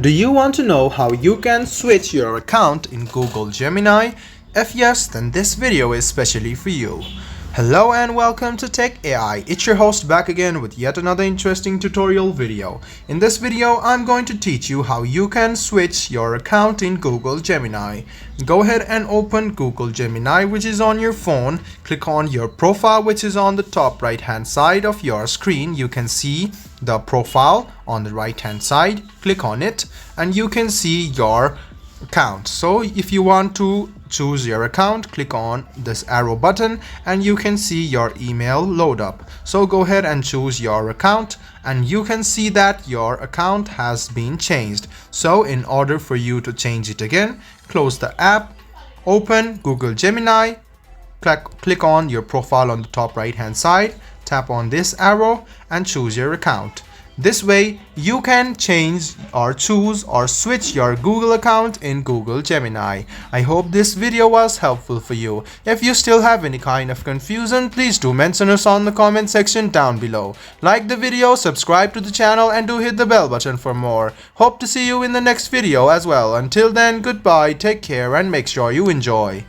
Do you want to know how you can switch your account in Google Gemini? If yes, then this video is specially for you. Hello and welcome to Tech AI. It's your host back again with yet another interesting tutorial video. In this video, I'm going to teach you how you can switch your account in Google Gemini. Go ahead and open Google Gemini, which is on your phone. Click on your profile, which is on the top right hand side of your screen. You can see the profile on the right hand side. Click on it and you can see your account. So if you want to choose your account, click on this arrow button and you can see your email load up. So go ahead and choose your account and you can see that your account has been changed. So in order for you to change it again, close the app, open Google Gemini, click on your profile on the top right hand side, tap on this arrow and choose your account. This way you can change or choose or switch your Google account in Google Gemini. I hope this video was helpful for you. If you still have any kind of confusion, please do mention us on the comment section down below. Like the video, subscribe to the channel and do hit the bell button for more. Hope to see you in the next video as well. Until then, goodbye, take care and make sure you enjoy.